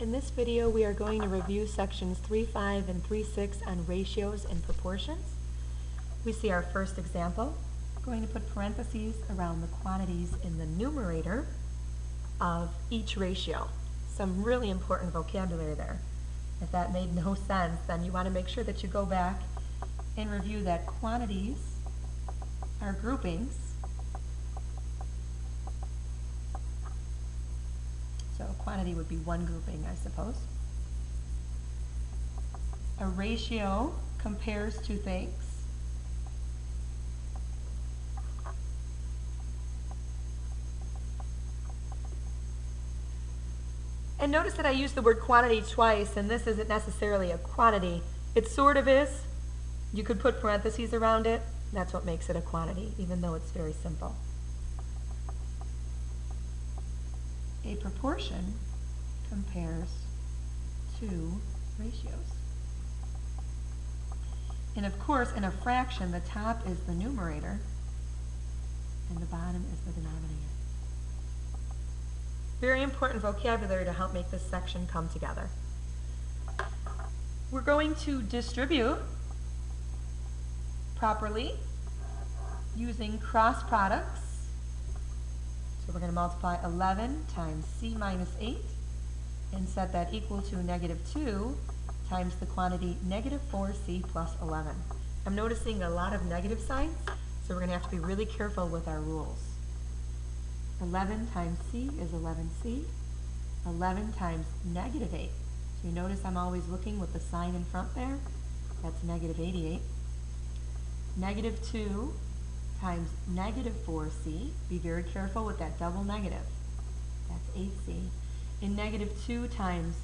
In this video, we are going to review sections 3.5 and 3.6 on ratios and proportions. We see our first example. We're going to put parentheses around the quantities in the numerator of each ratio. Some really important vocabulary there. If that made no sense, then you want to make sure that you go back and review that quantities are groupings. So a quantity would be one grouping, I suppose. A ratio compares two things. And notice that I used the word quantity twice, and this isn't necessarily a quantity. It sort of is. You could put parentheses around it. That's what makes it a quantity, even though it's very simple. A proportion compares two ratios. And of course, in a fraction, the top is the numerator and the bottom is the denominator. Very important vocabulary to help make this section come together. We're going to distribute properly using cross products. So we're going to multiply 11 times c minus 8 and set that equal to negative 2 times the quantity negative 4c plus 11. I'm noticing a lot of negative signs, so we're going to have to be really careful with our rules. 11 times c is 11c. 11 times negative 8. So you notice I'm always looking with the sign in front there. That's negative 88. Negative 2 times negative 4c. Be very careful with that double negative. That's 8c. And negative 2 times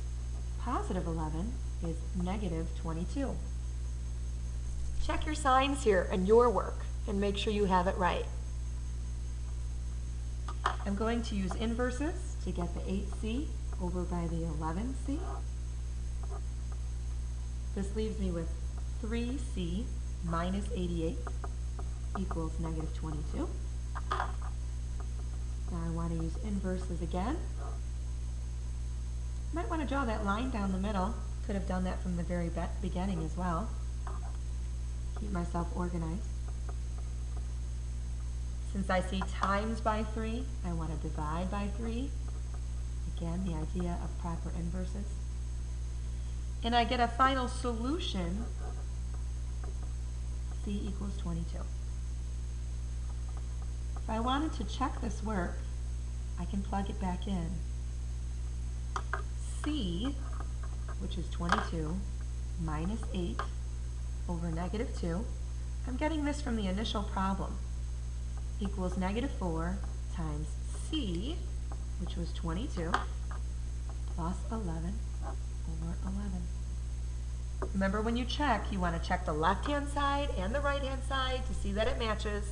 positive 11 is negative 22. Check your signs here and your work and make sure you have it right. I'm going to use inverses to get the 8c over by the 11c. This leaves me with 3c minus 88 equals negative 22. Now I want to use inverses again. Might want to draw that line down the middle. Could have done that from the very beginning as well. Keep myself organized. Since I see times by 3, I want to divide by 3. Again, the idea of proper inverses. And I get a final solution, c equals 22. If I wanted to check this work, I can plug it back in. C, which is 22, minus 8 over negative 2. I'm getting this from the initial problem. Equals negative 4 times c, which was 22, plus 11 over 11. Remember, when you check, you want to check the left-hand side and the right-hand side to see that it matches.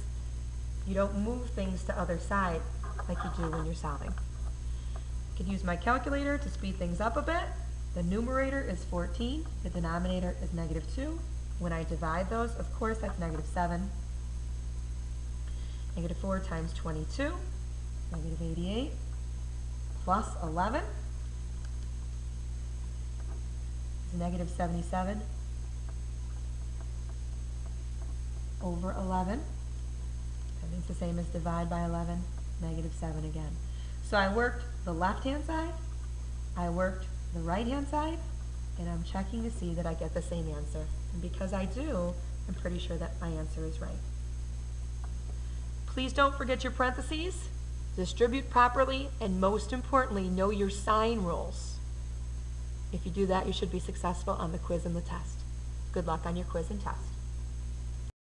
You don't move things to other side like you do when you're solving. I can use my calculator to speed things up a bit. The numerator is 14. The denominator is negative 2. When I divide those, of course, that's negative 7. Negative 4 times 22, negative 88, plus 11 is negative 77 over 11. That means the same as divide by 11, negative 7 again. So I worked the left-hand side, I worked the right-hand side, and I'm checking to see that I get the same answer. And because I do, I'm pretty sure that my answer is right. Please don't forget your parentheses, distribute properly, and most importantly, know your sign rules. If you do that, you should be successful on the quiz and the test. Good luck on your quiz and test.